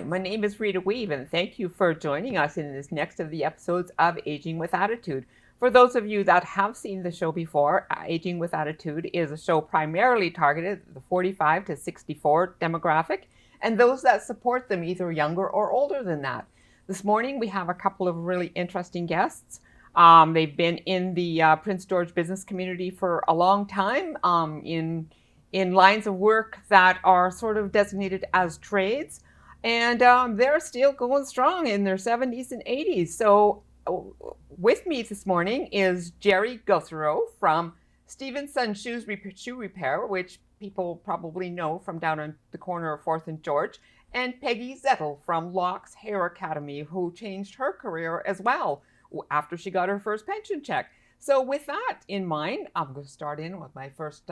my name is Rita Weave, and thank you for joining us in this next of the episodes of Aging with Attitude. For those of you that have seen the show before, Aging with Attitude is a show primarily targeted at the 45 to 64 demographic and those that support them, either younger or older than that. This morning we have a couple of really interesting guests. They've been in the Prince George business community for a long time in lines of work that are sort of designated as trades. And they're still going strong in their 70s and 80s. So with me this morning is Jerry Gauthreau from Stevenson Shoe Repair, which people probably know from down on the corner of 4th and George, and Peggy Zettl from Loxx Hair Academy, who changed her career as well after she got her first pension check. So with that in mind, I'm going to start in with my first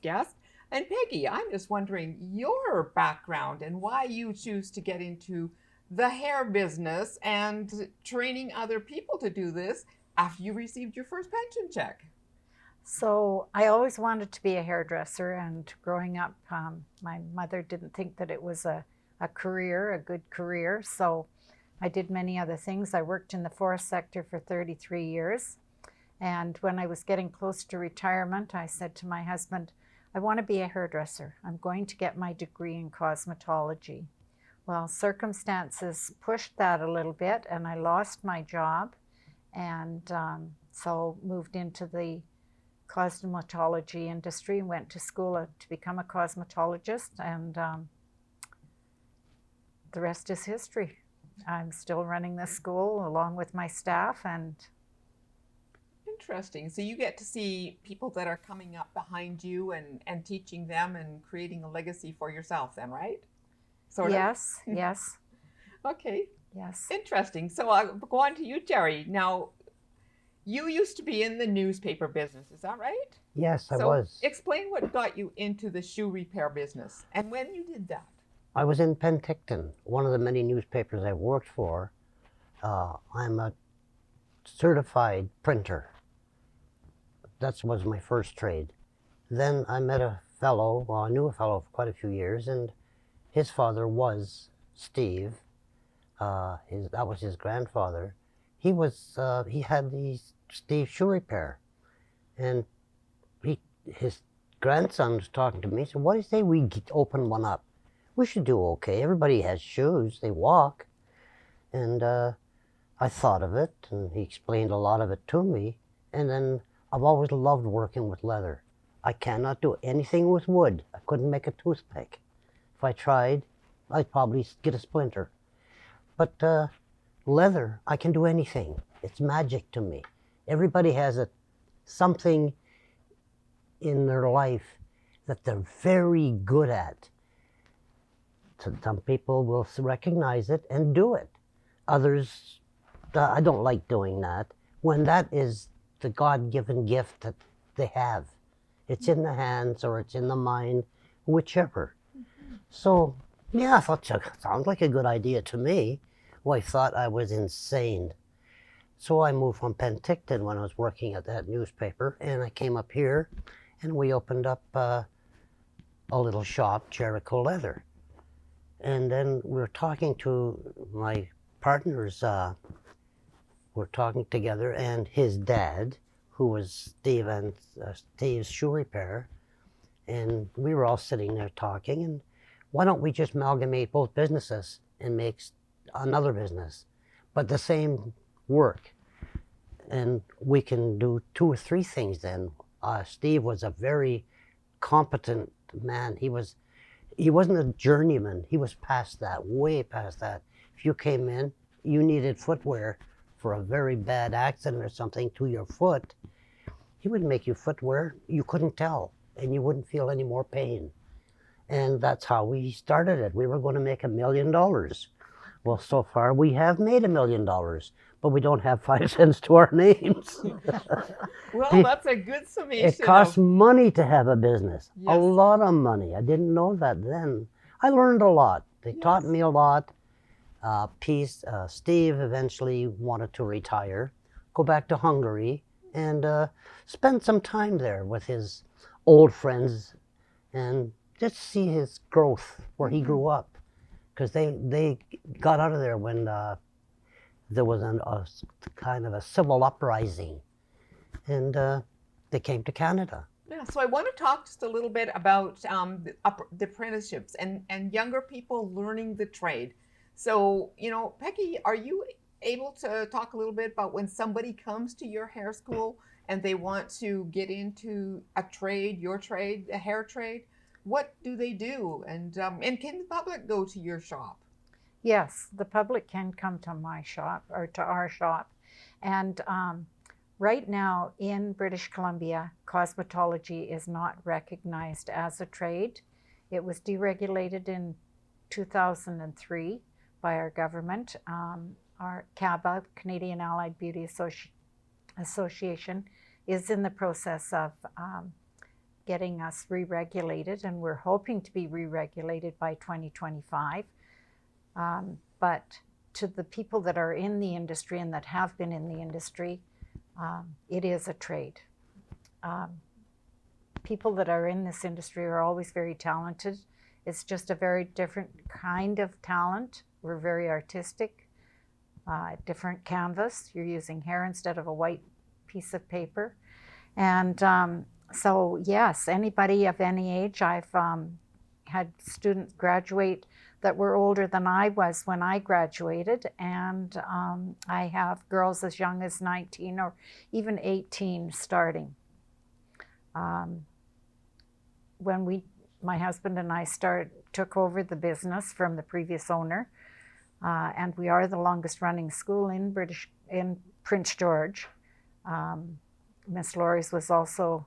guest. And Peggy, I'm just wondering your background and why you choose to get into the hair business and training other people to do this after you received your first pension check. So I always wanted to be a hairdresser, and growing up, my mother didn't think that it was a good career. So I did many other things. I worked in the forest sector for 33 years. And when I was getting close to retirement, I said to my husband, I want to be a hairdresser. I'm going to get my degree in cosmetology. Well, circumstances pushed that a little bit, and I lost my job, and so moved into the cosmetology industry and went to school to become a cosmetologist, and the rest is history. I'm still running the school along with my staff. And interesting. So you get to see people that are coming up behind you and teaching them and creating a legacy for yourself then, right? Sort of? Yes. Okay. Yes. Interesting. So I'll go on to you, Jerry. Now, you used to be in the newspaper business, is that right? Yes, I was. Explain what got you into the shoe repair business and when you did that. I was in Penticton, one of the many newspapers I worked for. I'm a certified printer. That was my first trade. Then I met a fellow, I knew a fellow for quite a few years, and his father was Steve. That was his grandfather. He had the Steve Shoe Repair, and his grandson was talking to me. So what do you say we open one up? We should do okay. Everybody has shoes, they walk. And I thought of it, and he explained a lot of it to me. And then I've always loved working with leather. I cannot do anything with wood. I couldn't make a toothpick. If I tried, I'd probably get a splinter. But leather, I can do anything. It's magic to me. Everybody has something in their life that they're very good at. Some people will recognize it and do it. Others, I don't like doing that. When that is the God-given gift that they have. It's in the hands or it's in the mind, whichever. So, yeah, I thought it sounds like a good idea to me. Well, I thought I was insane. So I moved from Penticton when I was working at that newspaper, and I came up here, and we opened up a little shop, Jericho Leather. And then we were talking to my partners, we're talking together, and his dad, who was Steve's Shoe Repair, and we were all sitting there talking, and why don't we just amalgamate both businesses and make another business, but the same work, and we can do 2 or 3 things then. Steve was a very competent man. He wasn't a journeyman. He was past that, way past that. If you came in, you needed footwear for a very bad accident or something to your foot, he would make you footwear you couldn't tell, and you wouldn't feel any more pain. And that's how we started it. We were going to make $1 million. Well, so far we have made $1 million, but we don't have 5 cents to our names. Well, that's a good summation. It costs money to have a business, Yes. a lot of money. I didn't know that then. I learned a lot. They taught me a lot. Steve eventually wanted to retire, go back to Hungary, and spend some time there with his old friends and just see his growth where he grew up. because they got out of there when there was a kind of a civil uprising, and they came to Canada. Yeah, so I want to talk just a little bit about the apprenticeships and younger people learning the trade. So, Peggy, are you able to talk a little bit about when somebody comes to your hair school and they want to get into a trade, your trade, a hair trade? What do they do? And can the public go to your shop? Yes, the public can come to my shop or to our shop. And right now in British Columbia, cosmetology is not recognized as a trade. It was deregulated in 2003 by our government. Our CABA, Canadian Allied Beauty Association, is in the process of getting us re-regulated, and we're hoping to be re-regulated by 2025. But to the people that are in the industry and that have been in the industry, it is a trade. People that are in this industry are always very talented. It's just a very different kind of talent. We're very artistic, different canvas. You're using hair instead of a white piece of paper. And so yes, anybody of any age. I've had students graduate that were older than I was when I graduated, and I have girls as young as 19 or even 18 starting. When my husband and I took over the business from the previous owner, and we are the longest running school in Prince George. Miss Laurie's was also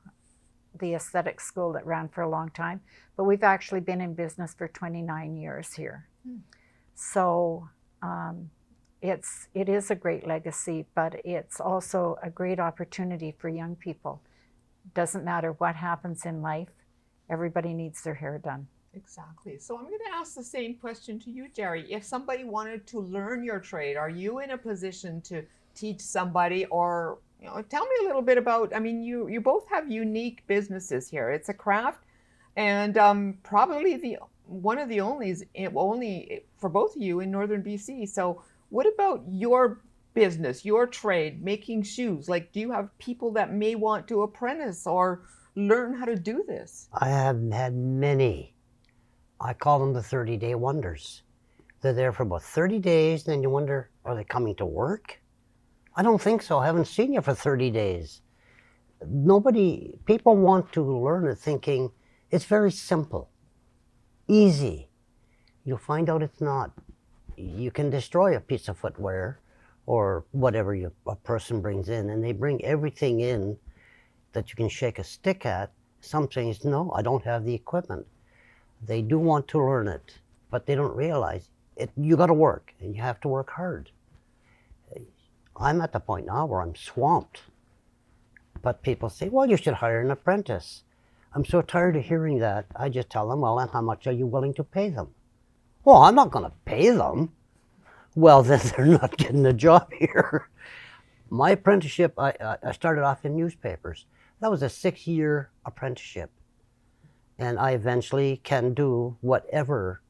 the aesthetic school that ran for a long time, but we've actually been in business for 29 years here. So it is a great legacy, but it's also a great opportunity for young people. Doesn't matter what happens in life, everybody needs their hair done. Exactly. So I'm going to ask the same question to you, Jerry. If somebody wanted to learn your trade, are you in a position to teach somebody, or tell me a little bit about, you both have unique businesses here. It's a craft, and probably one of the only for both of you in northern BC. So what about your business, your trade, making shoes? Like, do you have people that may want to apprentice or learn how to do this? I have had many. I call them the 30-day wonders. They're there for about 30 days, then you wonder, are they coming to work? I don't think so. I haven't seen you for 30 days. People want to learn it thinking it's very simple, easy. You'll find out it's not. You can destroy a piece of footwear or whatever a person brings in, and they bring everything in that you can shake a stick at. Some things, no, I don't have the equipment. They do want to learn it, but they don't realize it. You got to work, and you have to work hard. I'm at the point now where I'm swamped. But people say, well, you should hire an apprentice. I'm so tired of hearing that. I just tell them, well, and how much are you willing to pay them? Well, I'm not going to pay them. Well, then they're not getting a job here. My apprenticeship, I started off in newspapers. That was a 6-year apprenticeship. And I eventually can do whatever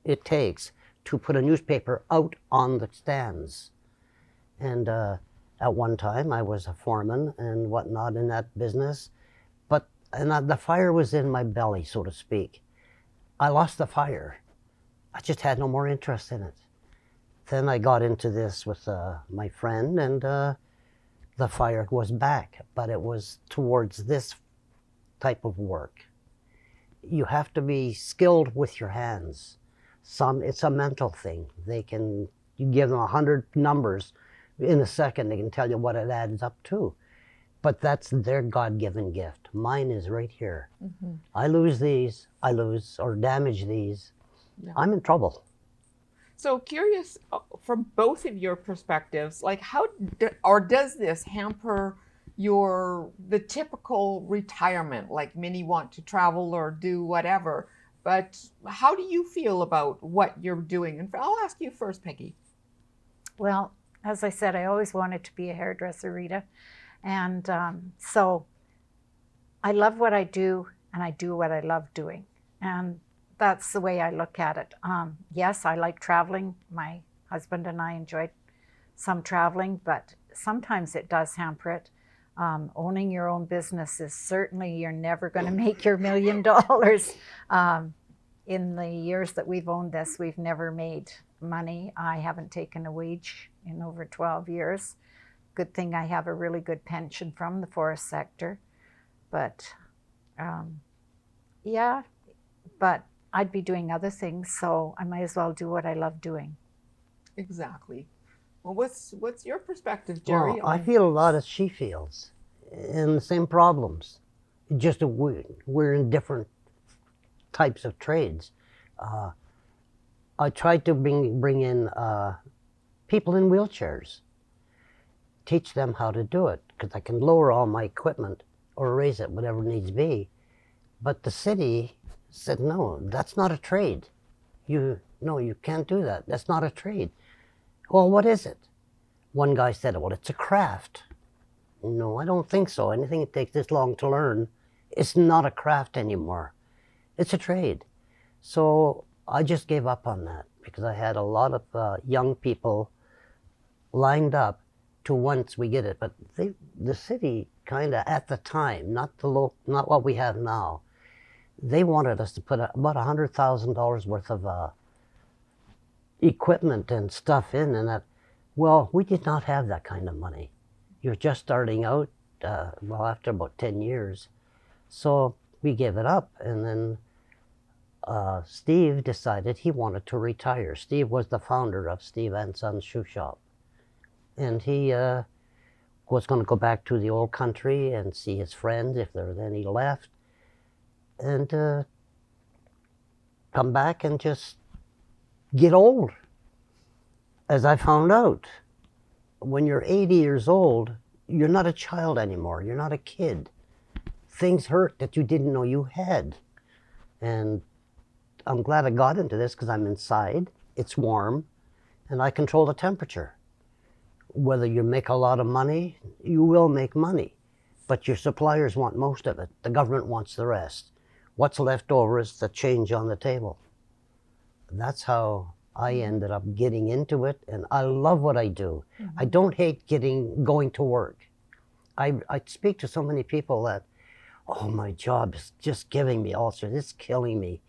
it takes to put a newspaper out on the stands. And at one time, I was a foreman and whatnot in that business. And the fire was in my belly, so to speak. I lost the fire. I just had no more interest in it. Then I got into this with my friend, and the fire was back. But it was towards this type of work. You have to be skilled with your hands. It's a mental thing. You give them 100 numbers in a second, they can tell you what it adds up to. But that's their God-given gift. Mine is right here. Mm-hmm. I lose these, or damage these, yeah. I'm in trouble. So curious, from both of your perspectives, like does this hamper the typical retirement? Like many want to travel or do whatever, but how do you feel about what you're doing? And I'll ask you first, Peggy. Well, as I said, I always wanted to be a hairdresser, Rita. And so I love what I do, and I do what I love doing. And that's the way I look at it. Yes, I like traveling. My husband and I enjoyed some traveling, but sometimes it does hamper it. Owning your own business is certainly, you're never going to make your $1 million. In the years that we've owned this, we've never made money. I haven't taken a wage in over 12 years. Good thing I have a really good pension from the forest sector. But yeah, but I'd be doing other things, so I might as well do what I love doing. Exactly. Well, what's your perspective, Jerry? Well, I feel a lot as she feels, and the same problems. Just that we're in different types of trades. I tried to bring in people in wheelchairs, teach them how to do it, because I can lower all my equipment or raise it, whatever needs be. But the city said, no, that's not a trade. No, you can't do that. That's not a trade. Well, what is it? One guy said, well, it's a craft. No, I don't think so. Anything that takes this long to learn, it's not a craft anymore. It's a trade. So I just gave up on that because I had a lot of young people lined up to once we get it. But the city kind of at the time, not what we have now, they wanted us to put about $100,000 worth of equipment and stuff in, and that, well, we did not have that kind of money. You're just starting out, after about 10 years. So we gave it up, and then Steve decided he wanted to retire. Steve was the founder of Steve and Sons Shoe Shop. And he was going to go back to the old country and see his friends if there was any left, and come back and just get old. As I found out, when you're 80 years old, you're not a child anymore. You're not a kid. Things hurt that you didn't know you had. And I'm glad I got into this because I'm inside, it's warm, and I control the temperature. Whether you make a lot of money, you will make money, but your suppliers want most of it. The government wants the rest. What's left over is the change on the table. That's how I ended up getting into it, and I love what I do. Mm-hmm. I don't hate going to work. I speak to so many people that, oh, my job is just giving me ulcers, it's killing me.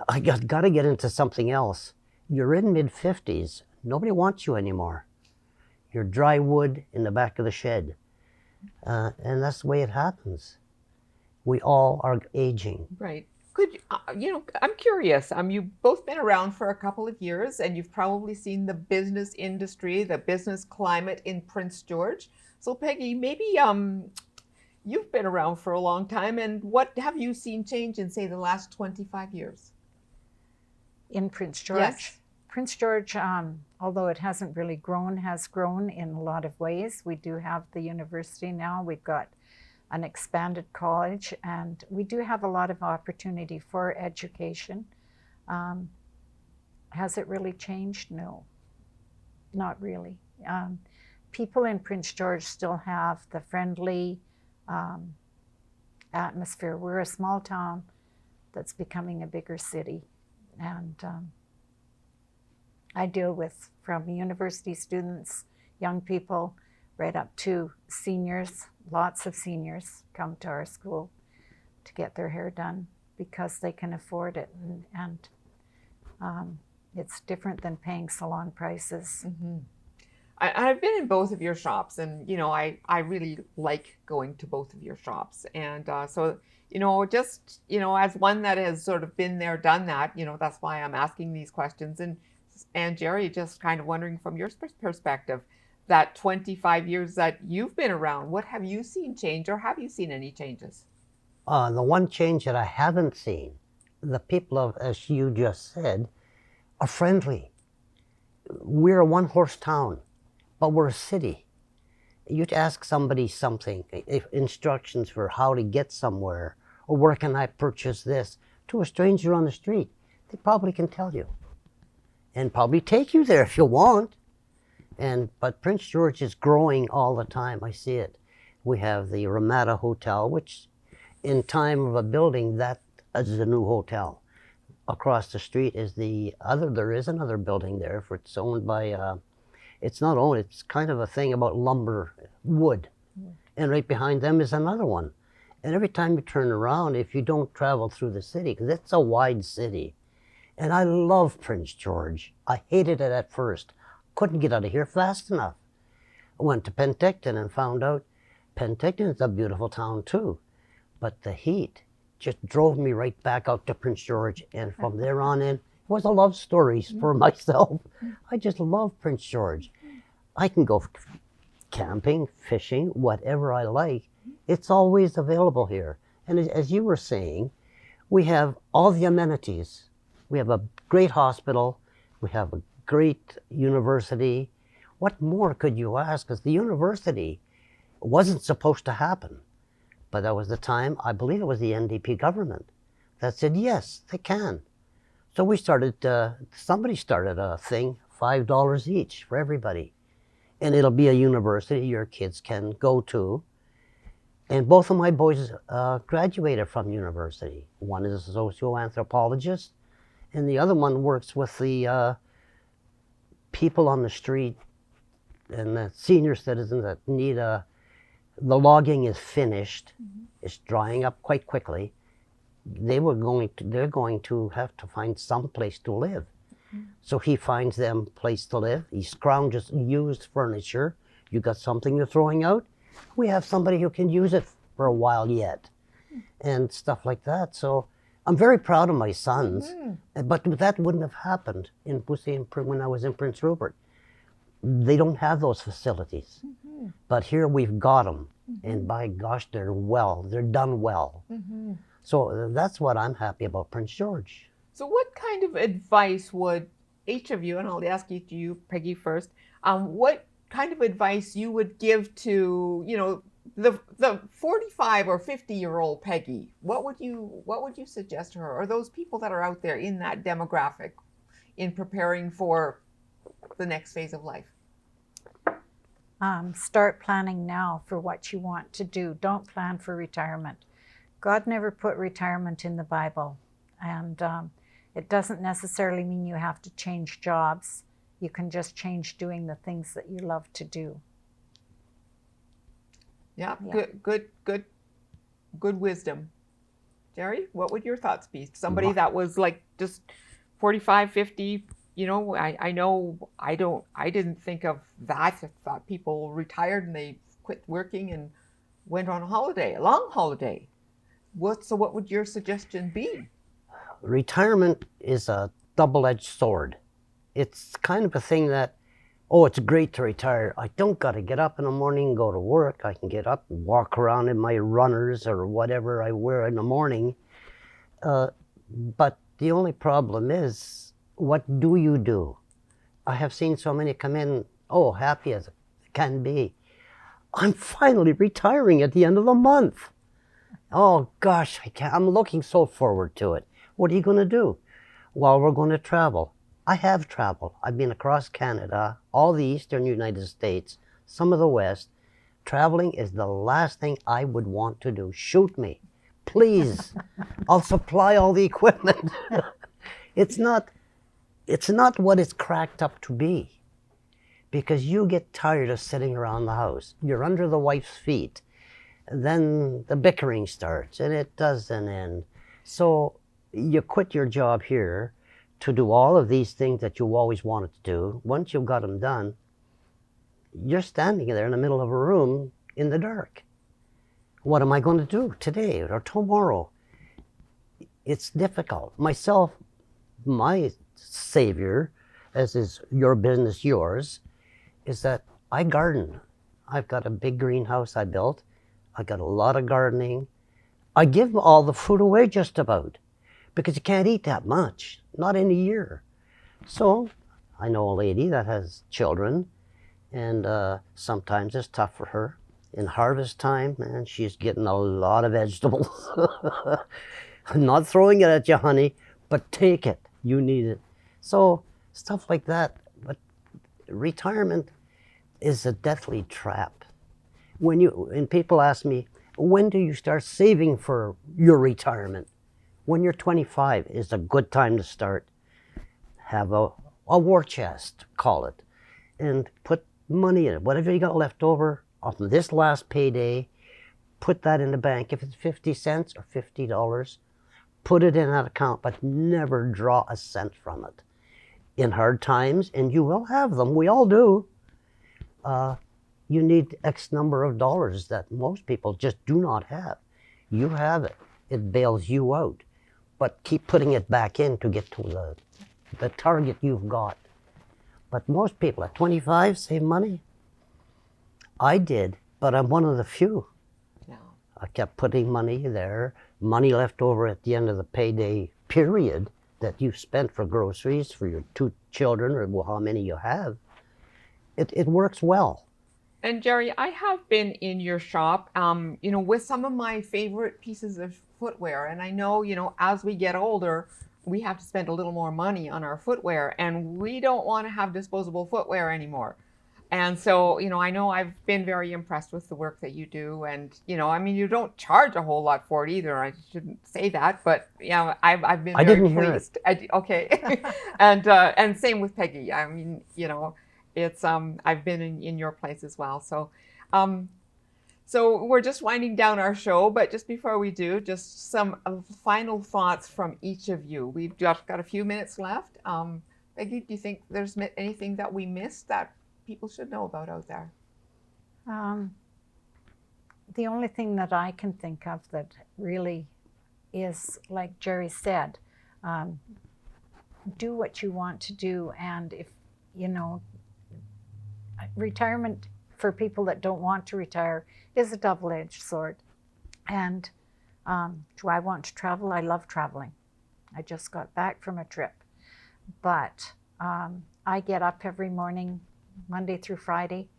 I got to get into something else. You're in mid-50s, nobody wants you anymore. You're dry wood in the back of the shed. And that's the way it happens. We all are aging. Right. Could I'm curious. You've both been around for a couple of years, and you've probably seen the business industry, the business climate in Prince George. So, Peggy, maybe you've been around for a long time, and what have you seen change in, say, the last 25 years? In Prince George? Yes. Prince George, although it hasn't really grown, has grown in a lot of ways. We do have the university now. We've got an expanded college, and we do have a lot of opportunity for education. Has it really changed? No, not really. People in Prince George still have the friendly atmosphere. We're a small town that's becoming a bigger city, and I deal with from university students, young people, right up to seniors. Lots of seniors come to our school to get their hair done because they can afford it, and it's different than paying salon prices. Mm-hmm. I've been in both of your shops, and I really like going to both of your shops, and so just as one that has sort of been there, done that, that's why I'm asking these questions. And Jerry, just kind of wondering from your perspective, that 25 years that you've been around, what have you seen change, or have you seen any changes? The one change that I haven't seen, the people, as you just said, are friendly. We're a one-horse town, but we're a city. You'd ask somebody something, instructions for how to get somewhere, or where can I purchase this, to a stranger on the street. They probably can tell you, and probably take you there if you want. But Prince George is growing all the time. I see it. We have the Ramada Hotel, which in time of a building, that is a new hotel. across the street is there is another building there, for it's owned by, it's not owned, it's kind of a thing about lumber, wood. And right behind them is another one. And every time you turn around, if you don't travel through the city, because it's a wide city, and I love Prince George. I hated it at first. Couldn't get out of here fast enough. I went to Penticton and found out Penticton is a beautiful town too. But the heat just drove me right back out to Prince George. And from there on in, it was a love story for myself. I just love Prince George. I can go camping, fishing, whatever I like. It's always available here. And as you were saying, we have all the amenities. We have a great hospital. We have a great university. What more could you ask? Because the university wasn't supposed to happen. But that was the time, I believe it was the NDP government that said, yes, they can. So we started, somebody started a thing, $5 each for everybody. And it'll be a university your kids can go to. And both of my boys graduated from university. One is a socioanthropologist, and the other one works with the people on the street and the senior citizens that need the logging is finished. It's drying up quite quickly. They're going to have to find some place to live. So he finds them a place to live. He scrounges used furniture. You got something you're throwing out? We have somebody who can use it for a while yet, and stuff like that. So I'm very proud of my sons, but that wouldn't have happened when I was in Prince Rupert. They don't have those facilities, but here we've got them, and by gosh, they're done well. So that's what I'm happy about Prince George. So what kind of advice would each of you, and I'll ask you, Peggy, first, what kind of advice you would give to, the 45 or 50-year-old Peggy? What would you suggest to her, or those people that are out there in that demographic in preparing for the next phase of life? Start planning now for what you want to do. Don't plan for retirement. God never put retirement in the Bible, and it doesn't necessarily mean you have to change jobs. You can just change doing the things that you love to do. Yeah. Good wisdom. Jerry, what would your thoughts be? Somebody that was like just 45, 50, I know I didn't think of that. I thought people retired and they quit working and went on a long holiday. What would your suggestion be? Retirement is a double-edged sword. It's kind of a thing that, it's great to retire. I don't got to get up in the morning and go to work. I can get up and walk around in my runners or whatever I wear in the morning. But the only problem is, what do you do? I have seen so many come in, happy as can be. I'm finally retiring at the end of the month. Oh gosh, I'm looking so forward to it. What are you going to do? Well, we're going to travel. I have traveled. I've been across Canada, all the eastern United States, some of the west. Traveling is the last thing I would want to do. Shoot me, please. I'll supply all the equipment. It's not what it's cracked up to be, because you get tired of sitting around the house. You're under the wife's feet. Then the bickering starts, and it doesn't end. So you quit your job here to do all of these things that you always wanted to do. Once you've got them done, you're standing there in the middle of a room in the dark. What am I going to do today or tomorrow? It's difficult. Myself, my savior, as is your business, yours, is that I garden. I've got a big greenhouse I built. I got a lot of gardening. I give all the food away just about, because you can't eat that much, not in a year. So I know a lady that has children, and sometimes it's tough for her. In harvest time, man, she's getting a lot of vegetables. I'm not throwing it at you, honey, but take it. You need it. So stuff like that. But retirement is a deathly trap. And people ask me, when do you start saving for your retirement? when you're 25 is a good time to start. Have a war chest, call it, and put money in it. Whatever you got left over on this last payday, put that in the bank. If it's 50 cents or $50, put it in that account, but never draw a cent from it. In hard times, and you will have them, we all do, you need X number of dollars that most people just do not have. You have it. It bails you out. But keep putting it back in to get to the target you've got. But most people at 25 save money. I did, but I'm one of the few. Yeah. I kept putting money there, money left over at the end of the payday period that you've spent for groceries for your 2 children or how many you have. It works well. And Jerry, I have been in your shop, with some of my favorite pieces of footwear. And I know, as we get older, we have to spend a little more money on our footwear, and we don't want to have disposable footwear anymore. And so, I know I've been very impressed with the work that you do. And, you don't charge a whole lot for it either. I shouldn't say that, but, I've been very pleased. Okay. And same with Peggy. It's, I've been in your place as well. So, so we're just winding down our show, but just before we do, just some final thoughts from each of you. We've just got a few minutes left. Peggy, do you think there's anything that we missed that people should know about out there? The only thing that I can think of that really is, like Jerry said, do what you want to do. And if, retirement for people that don't want to retire is a double-edged sword. And do I want to travel? I love traveling. I just got back from a trip. But I get up every morning, Monday through Friday,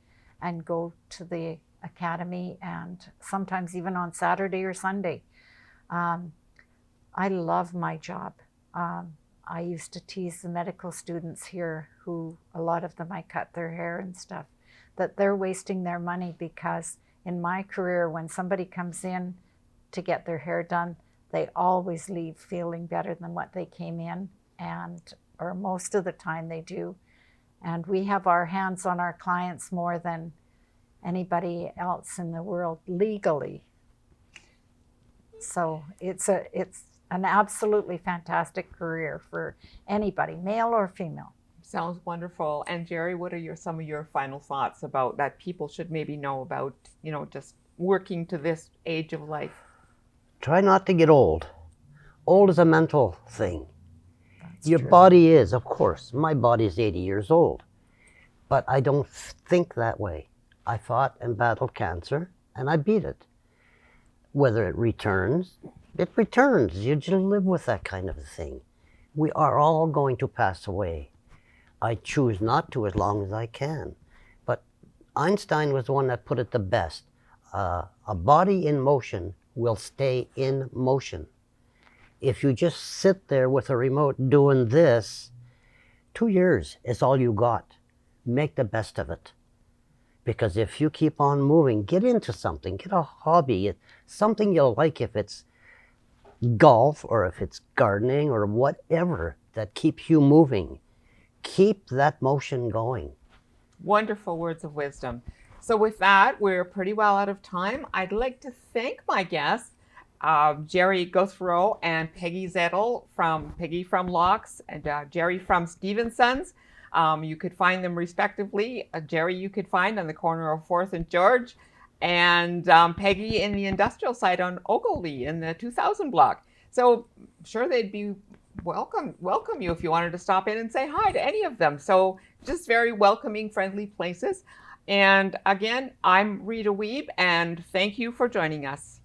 and go to the academy, and sometimes even on Saturday or Sunday. I love my job. I used to tease the medical students here, who a lot of them I cut their hair and stuff, that they're wasting their money, because in my career, when somebody comes in to get their hair done, they always leave feeling better than what they came in, or most of the time they do. And we have our hands on our clients more than anybody else in the world legally. So it's an absolutely fantastic career for anybody, male or female. Sounds wonderful. And Jerry, what are some of your final thoughts about that people should maybe know about, just working to this age of life? Try not to get old. Old is a mental thing. That's Your true. body is, of course. My body is 80 years old. But I don't think that way. I fought and battled cancer, and I beat it. Whether it returns, it returns. You just live with that kind of a thing. We are all going to pass away. I choose not to as long as I can. But Einstein was the one that put it the best. A body in motion will stay in motion. If you just sit there with a remote doing this, 2 years is all you got. Make the best of it. Because if you keep on moving, get into something, get a hobby, something you'll like, if it's golf or if it's gardening or whatever that keeps you moving. Keep that motion going. Wonderful words of wisdom. So with that, we're pretty well out of time. I'd like to thank my guests, Jerry Gauthreau and Peggy Zettl, Peggy from Loxx and Jerry from Stevenson's. You could find them respectively. Jerry you could find on the corner of 4th and George, and Peggy in the industrial side on Ogilvie in the 2000 block. So I'm sure they'd be welcome you if you wanted to stop in and say hi to any of them. So just very welcoming, friendly places. And again, I'm Rita Wiebe, and thank you for joining us.